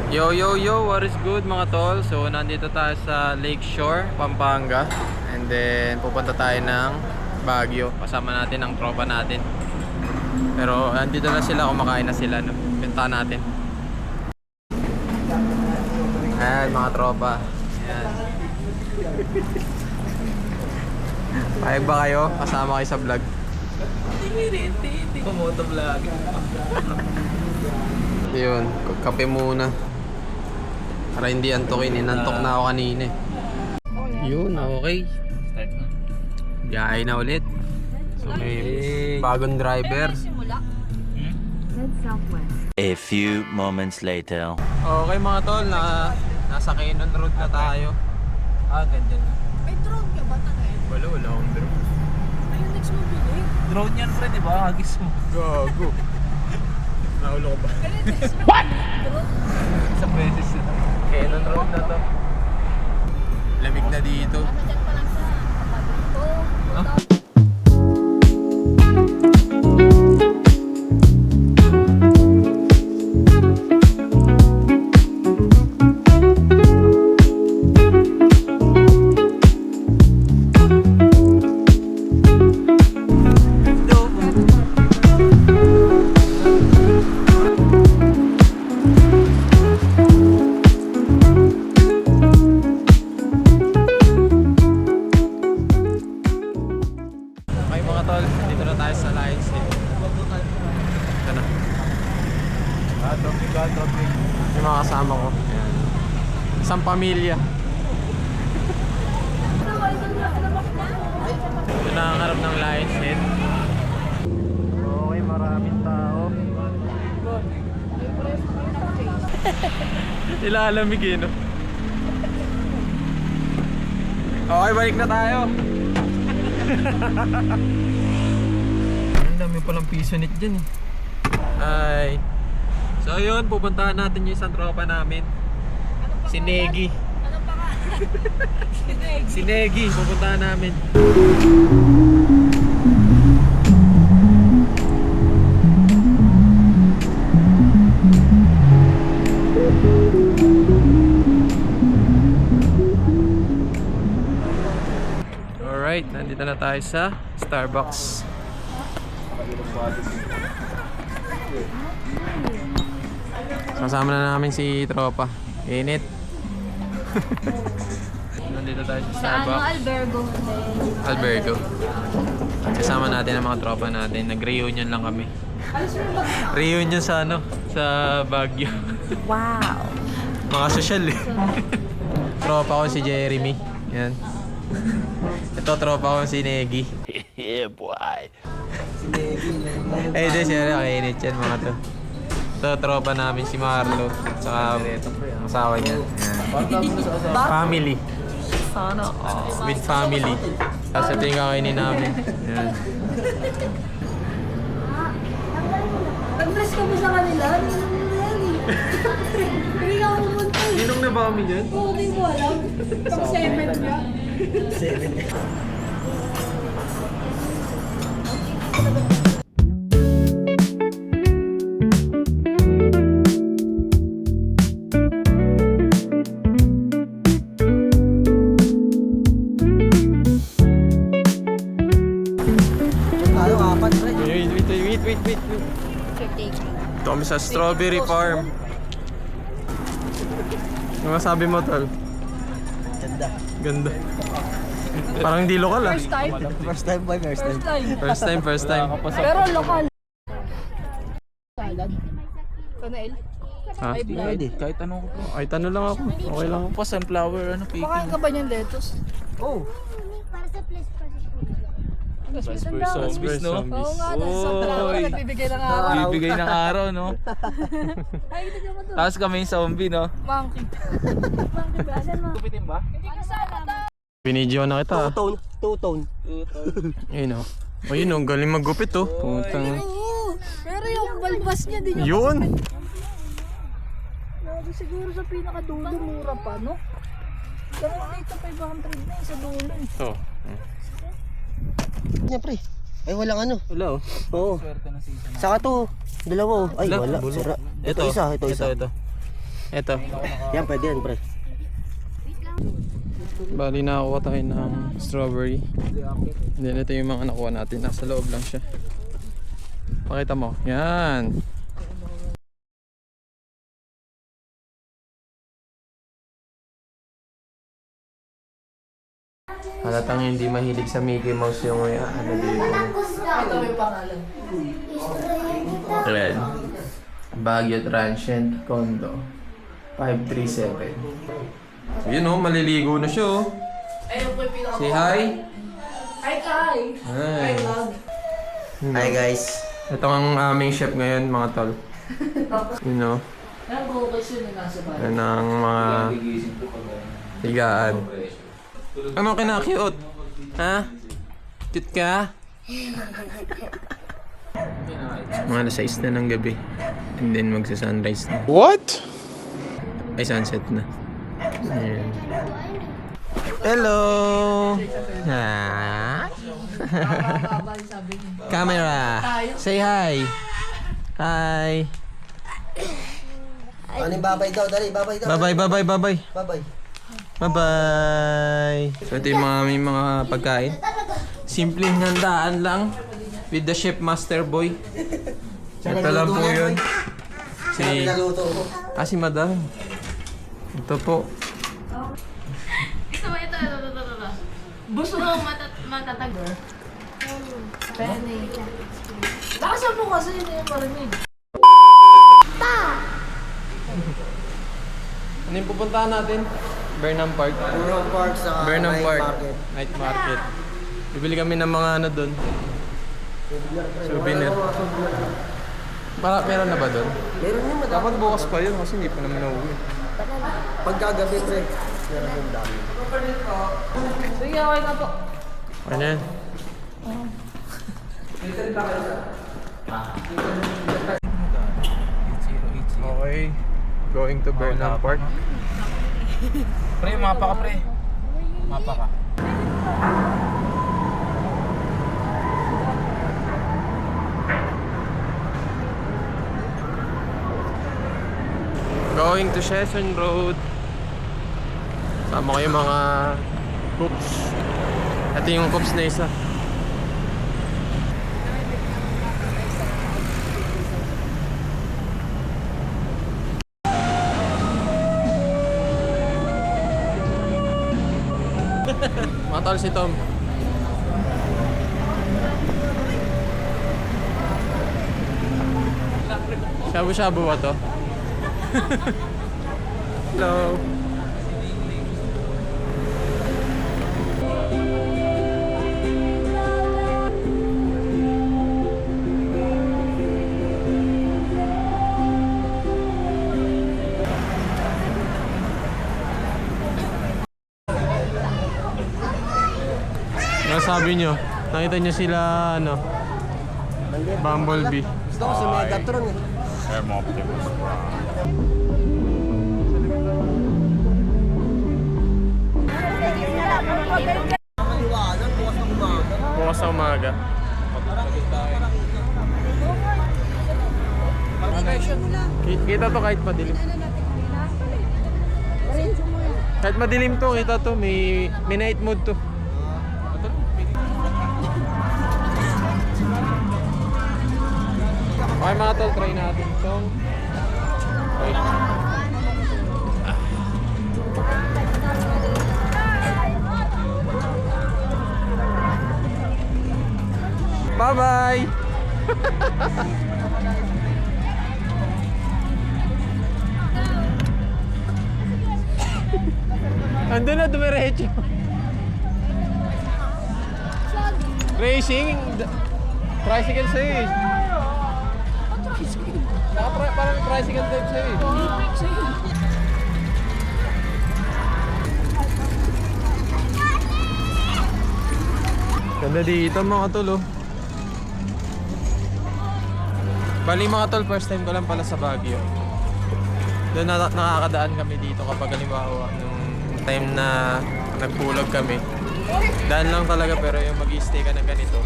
Yo yo yo, what is good mga tol? So nandito tayo sa Lakeshore, Pampanga. And then pupunta tayo ng Baguio. Kasama natin ang tropa natin. Pero nandito na sila, kumakain na sila, no? Punta natin. Ayan mga tropa. Ayan. Payag ba kayo? Kasama kayo sa vlog? Pumoto vlog. Yun, kape muna. Para hindi antokin, inantok na ako kanina eh. Yun, okay. Start na. Biyahe na ulit. So may bagong driver. A few moments later. Okay mga tol, nasa Cannon Road na tayo. Ganda na. May drone ka ba tagay? Wala akong drone. Ayun, next mo bili. Drone yan pre, di ba? Hagis mo. Gago. Naulo ko ba? What? Isang beses na. Cannon Road na to. Lamig na dito. Ano dyan pa lang sa kapag ito. Okay mga tol, dito na tayo sa Lions Head. Ito na. Traffic. Yung mga kasama ko. Ayan. Isang pamilya. Ito na ang harap ng Lions Head. Okay, maraming tao. Ilalamig eh, no? Okay, balik na tayo. Ang dami palang pisonit dyan eh. Ay. So yun, pupuntahan natin yung isang tropa namin. Si Negi. Ano pa nga? Si Negi, pupuntahan namin. Alright, nandito na tayo sa Starbucks. Kasama na namin si tropa. Init. Nandito tayo sa Sa ano, Starbucks. albergo? Albergo. Kasama natin ang mga tropa natin. Nag-reunion lang kami. Reunion sa ano? Sa Baguio. Wow. Mga sosyal eh. Tropa ko si Jeremy. Yan. Ito tropa ko si Negi. Yeah, boy. Eh, di siya kainit yan mga to. Ito tropa namin si Marlo. Tsaka ang asawa niya. Yan. Family. Sana. With family. Tapos ito yung kakainin namin. Yan. Nag-bless ka ba sa kanila? Ano na yan eh? Hindi ka pumunta eh. Sinong na ba kami dyan? Oo, hindi mo alam. Pang-7 niya. Wait. Ito kami sa Strawberry Farm. Ano masabi mo, tol? Ganda. Parang hindi lokal ah. First time. First time. Pero lokal. Salad. Kanail. Ha? Pwede. Kahit anong ko po. Ay, tanong lang ako. Okay lang ako. Pa sunflower, ano, Makain picking. ka ba niyan, lettuce? Zombies, no? Oo nga, dahil sa talaga Oy. nagbibigay ng araw. Bibigay ng araw, no? Ay, ito naman doon. Tapos kami yung zombie, no? Monkey. Monkey ba? Asan mo? Kupitin ba? Hindi ka sana. Binidyo na kita. Two-tone. Ayun o. Ayun o, galing maggupit oh. Putang. Oo. Pero yung balbas niya, di niya. Yun! Grabe, siguro sa pinakadulo, mura pa, no? Pero dito 500 na yung sa dulo. Oh. Yan pre. Ay walang ano. Wala oh. Oo. Swerte na season. Saka to, dalawa oh. Ay wala. Bulo. Sira. Ito isa. Ito. Ito. Yan, pwede yan, pre. Bali nakakuha tayo ng strawberry. And then ito yung mga nakuha natin. Nasa loob lang siya. Pakita mo. Yan. Halatang hindi mahilig sa Mickey Mouse yung ano dito. Ito may pangalan. Red. Baguio Transient Condo. 537. So yun oh, maliligo na siya oh. Ayun po yung pinaka... Say hi. Hi, Kai! Hi. vlog. Hi, guys. Ito ang aming chef ngayon mga tol. You know, Yan po kasi yung nasa bahay. yan ang mga higaan. Ano kinakyut? Ha? Cute ka? Mga alas 6 na ng gabi. And then magsa-sunrise na. What? Ay, sunset na. Ayan. Hello! Ha? Camera! Say hi! Hi! Ano yung babay daw? Dali, babay daw. Bye-bye, bye-bye, bye-bye! Babay. Bye-bye! So ito yung may mga pagkain. Simpleng handaan lang with the chef master boy. Ito lang po yun. Si si Madam. Ito po. Gusto mo ito? Gusto mo matatag? Penny. Lakasan mo kasi yun yung marinig. Ano yung pupuntahan natin? Burnham Park. Burnham Park sa Burnham night Park. market. Night market. Bibili kami ng mga ano doon. Souvenir. Para meron na ba doon? Meron yun, madami. Dapat bukas pa yun kasi hindi pa naman nauwi. Pagkagabi, pre. Meron yung dami. Sige, okay na po. Ano yan? Okay. Going to Burnham Park. Pre, mapa ka pre. Mapa ka. Going to Session Road. Sama ko yung mga cooks. Ito yung cooks na isa. Matol si Tom. Shabu-shabu ba to? Hello. Ano sabi nyo? Nakita nyo sila ano? Bumblebee. Gusto ko si Megatron eh. Maliwanag, bukas ng umaga. Bukas sa umaga. Kita to kahit madilim. Kahit madilim to, kita to. May night mode to. Okay mga tol, try natin itong wait. Bye-bye! Andun na, dumiretso. Racing? Tricycle sa'yo eh. Parang tricycle type sa'yo eh. Ganda dito mga tol oh. Bali mga tol, first time ko lang pala sa Baguio. Doon nakakadaan kami dito kapag halimbawa nung time na nagpulog kami. Daan lang talaga pero yung mag-i-stay ka ng ganito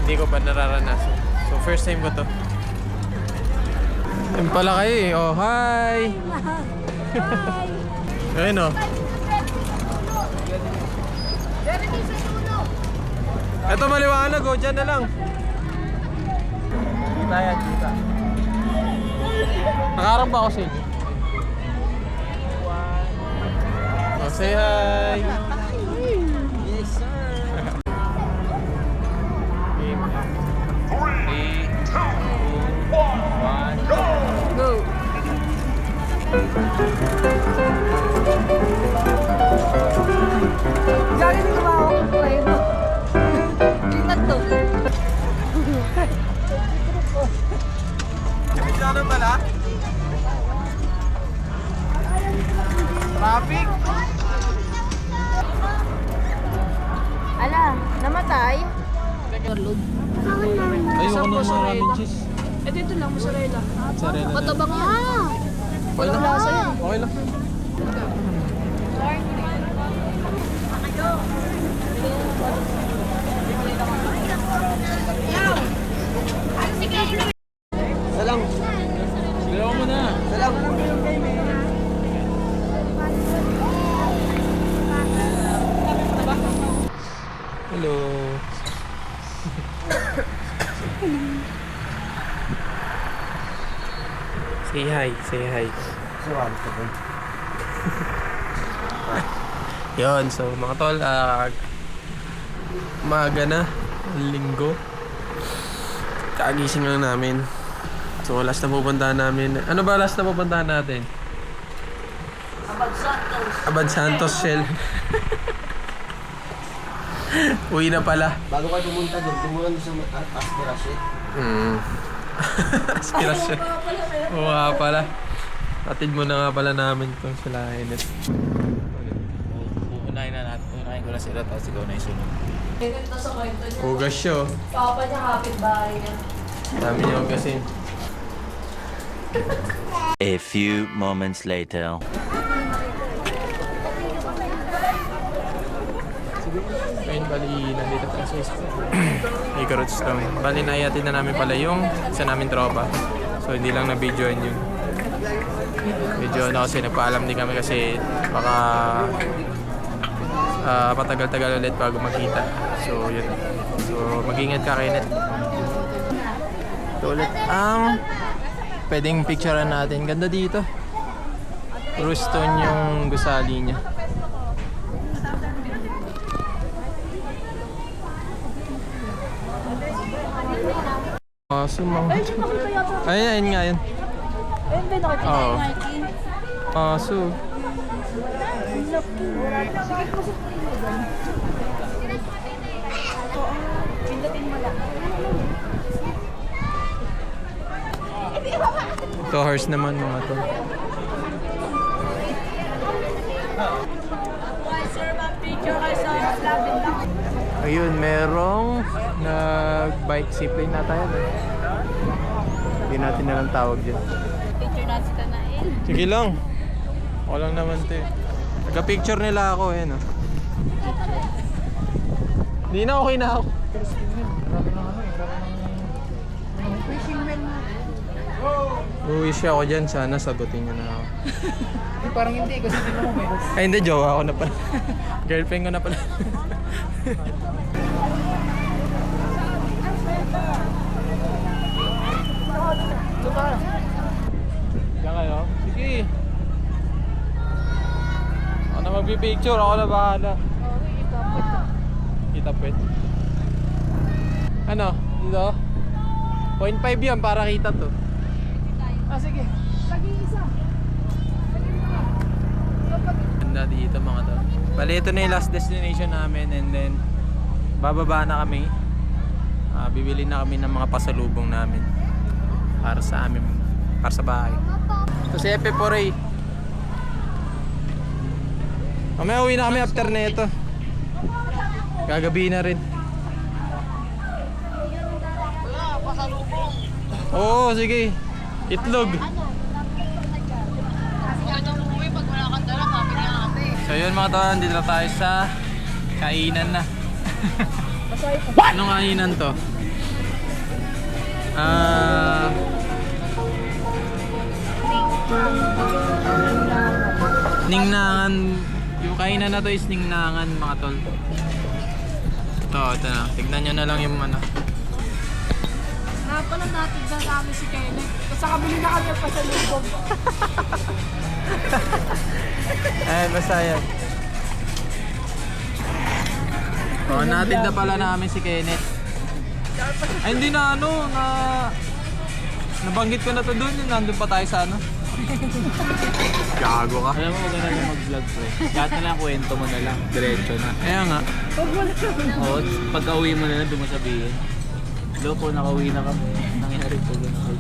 hindi ko pa nararanasan. So first time ko to. Yan pala kayo eh. Oh, hi! Ayun oh. Ito maliwanag oh, dyan na lang. Kita yan, kita. Nakaharap ba ako sa inyo? Oh, say hi! Yes, sir. 3, 2, 1, go! Gagi na kumawak ang play mo. Ingat to. Ano pala? Traffic? Ala, namatay? Ayoko na maraming cheese. Eh, dito lang, mozzarella. Mozzarella na. Matabang yan. Okay lang. lasa yan. Okay lang. Salang. Sigaw mo na. Salang. Hello. Say hi, say hi. Sawan ka ba? Yun, so mga tol, umaga na, linggo. Kagising lang namin. So last na pupuntahan namin. Ano ba last na pupuntahan natin? Abad Santos Shell. Uwi na pala. Bago kayo pumunta doon, tumulan doon sa aspirasyon. Aspirasyon. Oo nga pala. Atid mo na nga pala namin itong sila Enet. Unahin na natin. Unahin ko na sila tapos ikaw na isunod. Ganito sa kwento niya. Ugas siya oh. Papa niya kapit-bahay niya. Dami niya ugasin. A few moments later. Ayun, bali, nandito tayo sa school. Ikarot Stone. Bali, naiatid na namin pala yung isa namin tropa. So, hindi lang na-videoan yun. Video na kasi nagpaalam din kami kasi baka patagal-tagal ulit bago magkita. So, yun. So, mag-ingat ka, Kenneth. Ito ulit ang pwedeng picturean natin. Ganda dito. Roostone yung gusali niya. Sumang. Ayun nga yun. Ayun ba, nakita Oo. yung Mikey? Aso. Pindutin mo lang. Ito horse naman mga to. Sir, picture kayo sa labit lang. Ayun, merong nag-bike zipline na tayo. Hindi natin na lang tawag dyan. Picture natin si Tanael. Sige lang. Ako lang naman to eh. Nagka-picture nila ako eh, no? Hindi na okay na ako. Uwish ako dyan, sana sagutin niyo na ako. Parang hindi kasi hindi mo may. Ay hindi, jowa ako na pala. Girlfriend ko na pala. Diyan kayo? Sige. Ako na magpipicture, ako na bahala. Kita pwet. Ano? Dito? 0.5 yan para kita to. Ah, sige. Ganda dito mga to. Bali ito na yung last destination namin and then bababa na kami. Bibili na kami ng mga pasalubong namin para sa amin, para sa bahay. Ito si Epe Poray. Mamaya uwi na kami after na ito. Gagabi na rin. Oo, sige. Itlog. So yun mga tol, dito na tayo sa kainan na. Anong kainan to? Ningnangan. Yung kainan na to is ningnangan mga tol. Ito na. Tignan nyo na lang yung ano. Pala dati na namin si Kenneth. Tapos kabili na kami pa sa lubog. Ay, basta yan. Oh, natin na pala namin si Kenneth. Ay, hindi na nabanggit ko na to doon. Nandun pa tayo sa ano. Gago ka. Alam mo, maganda na mag-vlog pre. Kahit na lang kwento mo na lang. Diretso na. Kaya nga. Oo, pagka uwi mo na lang, doon mo sabihin. Hello po, nakauwi na kami. Nangyari po gano'n.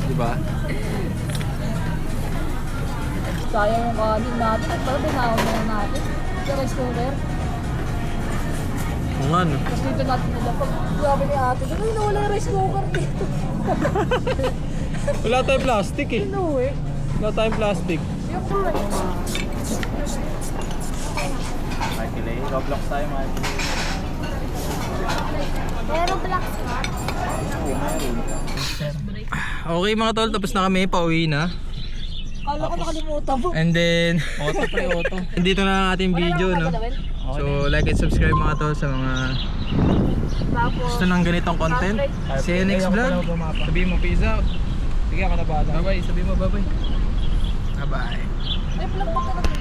Diba? Sayang yung kanin natin. At pala tinawag na natin. Sa rice cooker. Kung ano. Tapos dito natin nilapag. Grabe ni ate. Ay, nawala yung rice cooker dito. Wala tayong plastic eh. Ano eh? Wala tayong plastic. Yung kulay. Markilay, Roblox tayo Markilay. Meron black. Okay mga tol, tapos na kami. Pauwi na. Kala ko nakalimutan mo. And then, Auto pre, auto. dito na ang ating video, no? So, like and subscribe mga tol sa mga gusto ng ganitong content. See you next vlog. Sabihin mo, peace out. Sige, ako na bahala. Bye-bye. Sabi mo bye-bye. Bye-bye. Ay, vlog pa ka na.